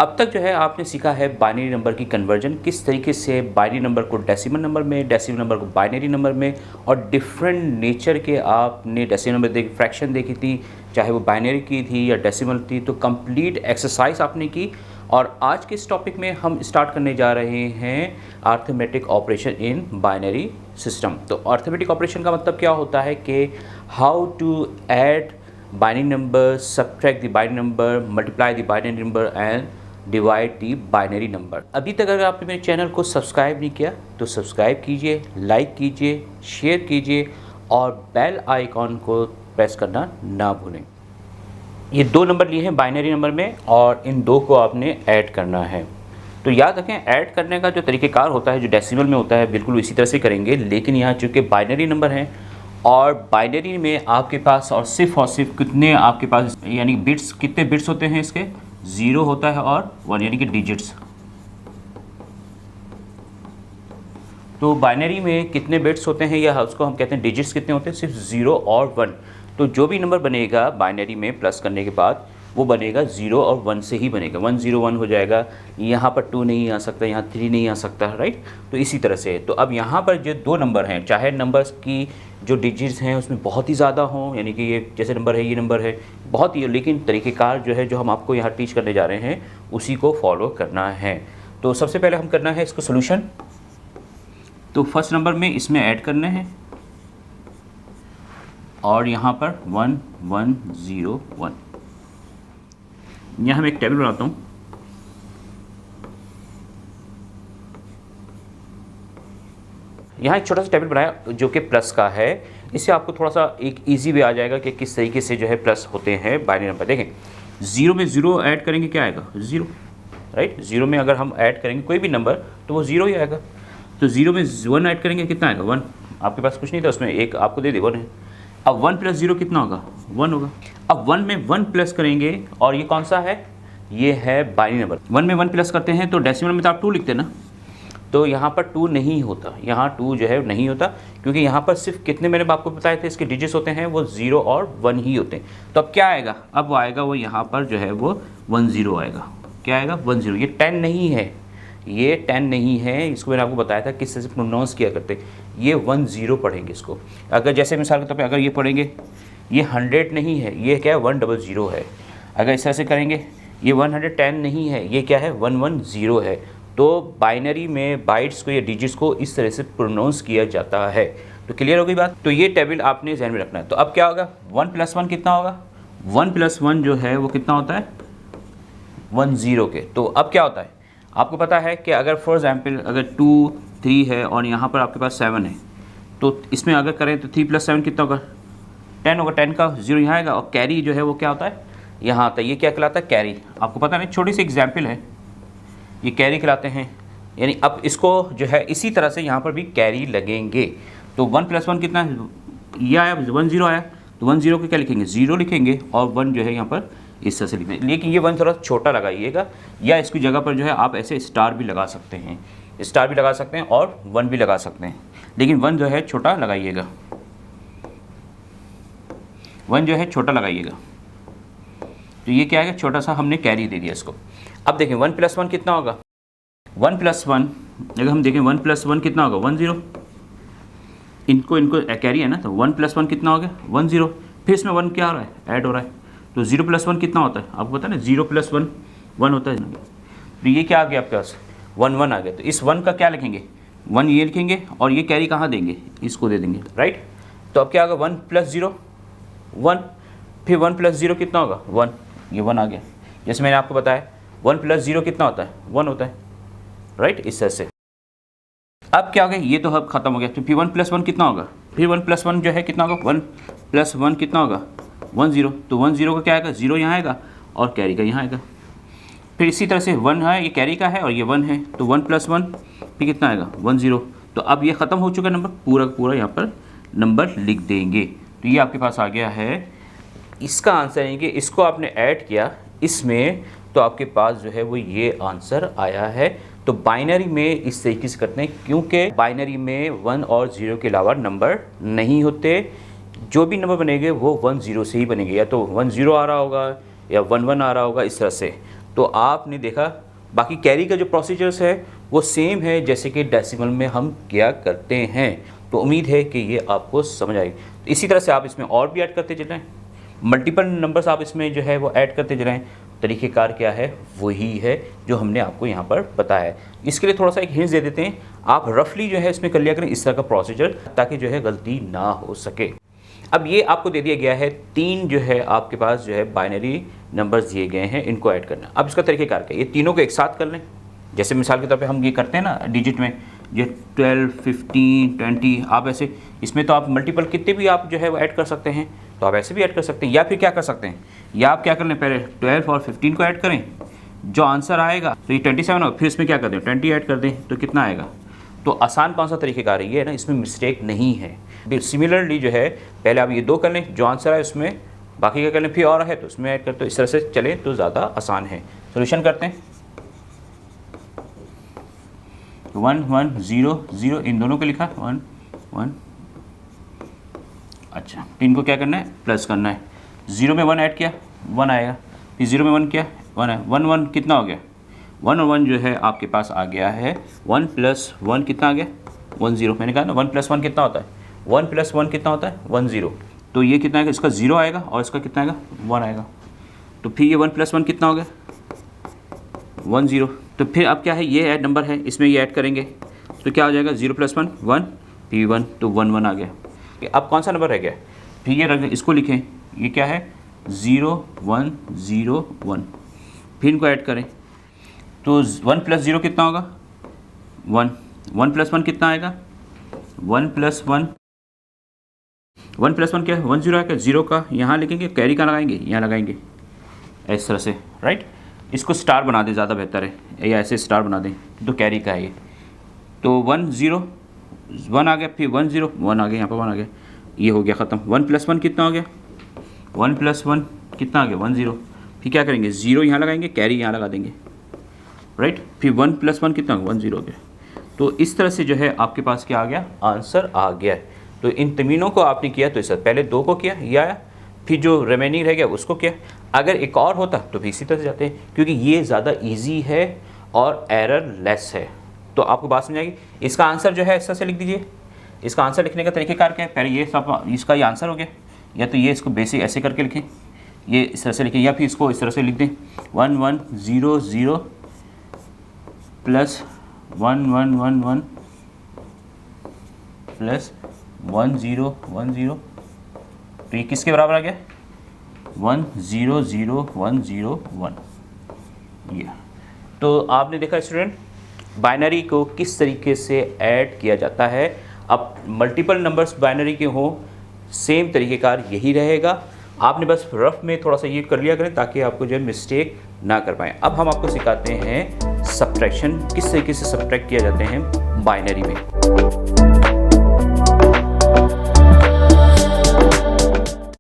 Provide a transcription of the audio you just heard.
अब तक जो है आपने सीखा है बाइनरी नंबर की कन्वर्जन, किस तरीके से बाइनरी नंबर को डेसिमल नंबर में, डेसिमल नंबर को बाइनरी नंबर में, और डिफरेंट नेचर के आपने डेसिमल नंबर देखी, फ्रैक्शन देखी थी, चाहे वो बाइनरी की थी या डेसिमल थी। तो कंप्लीट एक्सरसाइज आपने की। और आज के इस टॉपिक में हम स्टार्ट करने जा रहे हैं arithmetic operation in binary system. तो अर्थमेटिक ऑपरेशन का मतलब क्या होता है कि how to add binary number, subtract the binary number, multiply the binary number and divide the binary number. अभी तक अगर आपने मेरे चैनल को सब्सक्राइब नहीं किया तो सब्सक्राइब कीजिए, लाइक कीजिए, शेयर कीजिए और बेल आइकॉन को प्रेस करना ना भूलें। ये दो नंबर लिए हैं बाइनरी नंबर में और इन दो को आपने ऐड करना है। तो याद रखें, ऐड करने का जो तरीक़ेकार होता है जो डेसिमल में होता है बिल्कुल इसी तरह से करेंगे, लेकिन यहाँ चूँकि बाइनरी नंबर हैं और बाइनरी में आपके पास और सिर्फ कितने आपके पास यानी बिट्स, कितने बिट्स होते हैं इसके, 0 होता है और 1 यानी कि डिजिट्स। तो बाइनरी में कितने बिट्स होते हैं या उसको हम कहते हैं डिजिट्स कितने होते हैं, सिर्फ 0 और 1। तो जो भी नंबर बनेगा बाइनरी में प्लस करने के बाद वो बनेगा 0 और 1 से ही बनेगा। 1 0 1 हो जाएगा। यहाँ पर 2 नहीं आ सकता, यहाँ 3 नहीं आ सकता, राइट। तो इसी तरह से तो अब यहाँ पर जो दो नंबर हैं, चाहे नंबर्स की जो डिजिट्स हैं उसमें बहुत ही ज़्यादा हों, यानी कि ये जैसे नंबर है, ये नंबर है बहुत ही, लेकिन तरीक़ेकार जो है जो हम आपको यहाँ टीच करने जा रहे हैं उसी को फॉलो करना है। तो सबसे पहले हम करना है इसको सोल्यूशन। तो फर्स्ट नंबर में इसमें ऐड करने हैं और यहाँ पर 1 1 0 1। यहाँ मैं एक टेबल बनाता हूँ। यहाँ एक छोटा सा टेबल बनाया जो कि प्लस का है। इससे आपको थोड़ा सा एक इजी वे आ जाएगा कि किस तरीके से जो है प्लस होते हैं बाइनरी नंबर। देखें, 0 में 0 ऐड करेंगे क्या आएगा, 0, राइट। 0 में अगर हम ऐड करेंगे कोई भी नंबर तो वो 0 ही आएगा। तो 0 में 1 ऐड करेंगे कितना आएगा, 1। आपके पास कुछ नहीं था उसमें, एक आपको दे दे 1 है। अब 1 + 0 कितना होगा, 1 होगा। अब 1 में 1 प्लस करेंगे और ये कौन सा है, ये है बाइनरी नंबर। 1 में 1 प्लस करते हैं तो डेसिमल में तो आप 2 लिखते हैं ना, तो यहाँ पर 2 नहीं होता, यहाँ 2 जो है नहीं होता, क्योंकि यहाँ पर सिर्फ कितने मैंने आपको बताए थे इसके डिजिट्स होते हैं, वो 0 और 1 ही होते हैं। तो अब क्या आएगा, अब वो आएगा वो यहाँ पर जो है वो 1 0 आएगा। क्या आएगा, 1 0। ये 10 नहीं है, ये 10 नहीं है। इसको मैंने आपको बताया था किस तरह से प्रोनाउंस किया करते, ये 1 0 पढ़ेंगे इसको। अगर जैसे मिसाल के तौर पर अगर ये पढ़ेंगे, ये 100 नहीं है, ये क्या है 100 है। अगर इस तरह से करेंगे, ये 110 नहीं है, ये क्या है 110 है। तो बाइनरी में बाइट्स को या डिजिट्स को इस तरह से प्रोनाउंस किया जाता है। तो क्लियर हो गई बात। तो ये टेबल आपने ध्यान में रखना है। तो अब क्या होगा, 1 + 1 कितना होगा, 1 + 1 जो है वो कितना होता है 1 0 के। तो अब क्या होता है, आपको पता है कि अगर फॉर एग्जाम्पल अगर 2 3 है और यहाँ पर आपके पास 7 है, तो इसमें अगर करें तो 3 + 7 कितना होगा, 10 होगा। 10 का 0 यहाँ आएगा और कैरी जो है वो क्या होता है यहाँ आता है। ये क्या कहलाता है, कैरी। आपको पता नहीं, छोटी सी एग्जाम्पल है, ये कैरी कहलाते हैं। यानी अब इसको जो है इसी तरह से यहाँ पर भी कैरी लगेंगे। तो 1 + 1 कितना है, ये आया 1 0 आया, तो 1 0 को क्या लिखेंगे, 0 लिखेंगे और 1 जो है यहाँ पर इस तरह से लिखेंगे। लेकिन ये 1 थोड़ा छोटा लगाइएगा, या इसकी जगह पर जो है आप ऐसे स्टार भी लगा सकते हैं, स्टार भी लगा सकते हैं और 1 भी लगा सकते हैं, लेकिन 1 जो है छोटा लगाइएगा, 1 जो है छोटा लगाइएगा। तो ये क्या है, छोटा सा हमने कैरी दे दिया इसको। अब देखें 1 + 1 कितना होगा, 1 + 1 अगर हम देखें 1 + 1 कितना होगा 1 0। इनको कैरी है ना, तो 1 + 1 कितना हो गया 1 0। फिर इसमें 1 क्या हो रहा है, ऐड हो रहा है। तो 0 + 1 कितना होता है, आपको पता है ना, 0 + 1 1 होता है। तो ये क्या आ गया आपके पास, 1 1 आ गया। तो इस 1 का क्या लिखेंगे, 1 ये लिखेंगे और ये कैरी कहाँ देंगे, इसको दे देंगे, राइट। तो अब क्या होगा, 1 + 0 1, फिर 1 + 0 कितना होगा 1, ये 1 आ गया। जैसे मैंने आपको बताया 1 + 0 कितना होता है 1 होता है, राइट। इस तरह से अब क्या हो गया, ये तो अब खत्म हो गया। तो फिर 1 + 1 कितना होगा, फिर 1 + 1 जो है कितना होगा, 1 + 1 कितना होगा 1 0। तो 1 0 का क्या आएगा, 0 यहाँ आएगा और कैरी का यहाँ आएगा। फिर इसी तरह से 1 है, ये कैरी का है और ये 1 है, तो 1 + 1 फिर कितना आएगा 1 0। तो अब ये ख़त्म हो चुका नंबर, पूरा पूरा यहाँ पर नंबर लिख देंगे। तो ये आपके पास आ गया है इसका आंसर, है कि इसको आपने ऐड किया इसमें, तो आपके पास जो है वो ये आंसर आया है। तो बाइनरी में इस तरीके से करते हैं, क्योंकि बाइनरी में 1 और 0 के अलावा नंबर नहीं होते। जो भी नंबर बनेंगे वो 1 0 से ही बनेंगे, या तो 1 0 आ रहा होगा या 1 1 आ रहा होगा, इस तरह से। तो आपने देखा बाकी कैरी का जो प्रोसीजर्स है वो सेम है जैसे कि डेसिमल में हम किया करते हैं। तो उम्मीद है कि ये आपको समझ आएगी। तो इसी तरह से आप इसमें और भी ऐड करते चलें, मल्टीपल नंबर्स आप इसमें जो है वो ऐड करते चलें। तरीक़ेकार क्या है वही है जो हमने आपको यहाँ पर बताया है। इसके लिए थोड़ा सा एक हिंट दे देते हैं, आप रफली जो है इसमें कर लिया करें इस तरह का प्रोसीजर, ताकि जो है गलती ना हो सके। अब ये आपको दे दिया गया है 3 जो है आपके पास जो है बाइनरी नंबर्स दिए गए हैं, इनको ऐड करना। अब इसका तरीक़ेकार क्या है, ये तीनों को एक साथ कर लें। जैसे मिसाल के तौर पे हम ये करते हैं ना डिजिट में, ये 12, 15, 20, आप ऐसे इसमें तो आप मल्टीपल कितने भी आप जो है वो ऐड कर सकते हैं, तो आप ऐसे भी ऐड कर सकते हैं। या फिर क्या कर सकते हैं, या आप क्या कर लें, पहले 12 और 15 को ऐड करें, जो आंसर आएगा तो ये 27 हो, फिर इसमें क्या कर दें 20 ऐड कर दें, तो कितना आएगा। तो आसान कौन सा तरीक़ेकार है, ये है ना, इसमें मिस्टेक नहीं है। सिमिलरली जो है पहले आप ये 2 कर लें, जो आंसर आए उसमें बाकी का कर लें, फिर और है तो उसमें ऐड कर, तो इस तरह से चले तो ज़्यादा आसान है। सोल्यूशन करते हैं। 1 1 0 0 इन दोनों को लिखा 1 1। अच्छा, इनको क्या करना है, प्लस करना है। 0 में 1 ऐड किया 1 आएगा, फिर 0 में 1 किया 1 है, 1 1 कितना हो गया, 1 और 1 जो है आपके पास आ गया है 1 + 1 कितना आ गया 1 0। मैंने कहा ना 1 + 1 कितना होता है, 1 + 1 कितना होता है 1 0। तो ये कितना आएगा, इसका 0 आएगा और इसका कितना आएगा 1 आएगा। तो फिर ये 1 + 1 कितना हो गया 1 0। तो फिर अब क्या है, ये ऐड नंबर है, इसमें ये ऐड करेंगे तो क्या हो जाएगा 0 + 1 1, फिर 1, तो 1 1 आ गया। अब कौन सा नंबर रह गया, फिर ये इसको लिखें, ये क्या है 0 1 0 1, फिर इनको ऐड करें तो 1 + 0 कितना होगा 1, 1 + 1 कितना आएगा 1 + 1, 1 + 1 क्या है 1 0 आएगा। 0 का यहाँ लिखेंगे, कैरी का लगाएंगे, यहाँ लगाएंगे इस तरह से, राइट। इसको स्टार बना दें, ज़्यादा बेहतर है, या ऐसे स्टार बना दें तो कैरी का है ये। तो 1 0 1 आ गया, फिर 1 0 1 आ गया, यहाँ पर 1 आ गया, ये हो गया ख़त्म। 1 + 1 कितना हो गया 1 + 1 कितना आ गया 1 0। फिर क्या करेंगे 0 यहाँ लगाएंगे, कैरी यहाँ लगा देंगे, राइट। फिर 1 + 1 कितना 1 0 हो गया। तो इस तरह से जो है आपके पास क्या आ गया, आंसर आ गया है। तो इन तीनों को आपने किया, तो इससे पहले 2 को किया, ये आया, फिर जो रिमेनिंग रह गया उसको किया। अगर एक और होता तो भी इसी तरह से जाते हैं, क्योंकि ये ज़्यादा ईजी है और एरर लेस है। तो आपको बात समझ आएगी। इसका आंसर जो है इस तरह से लिख दीजिए। इसका आंसर लिखने का तरीक़ेकार क्या है, पहले ये सब इसका ये आंसर हो गया, या तो ये इसको बेसिक ऐसे करके लिखें, ये इस तरह से लिखें, या फिर इसको इस तरह से लिख दें 1 1 0 0 + 1 1 1 1 + 1 0 1 0। तो ये किसके बराबर आ गया 1 0 0 1 0 1। ये तो आपने देखा स्टूडेंट, बाइनरी को किस तरीके से ऐड किया जाता है। अब मल्टीपल नंबर्स बाइनरी के हों, सेम तरीक़ेकार यही रहेगा। आपने बस रफ में थोड़ा सा ये कर लिया करें ताकि आपको जो है मिस्टेक ना कर पाएँ। अब हम आपको सिखाते हैं सब्ट्रैक्शन, किस तरीके से सब्ट्रैक्ट किया जाते हैं बाइनरी में।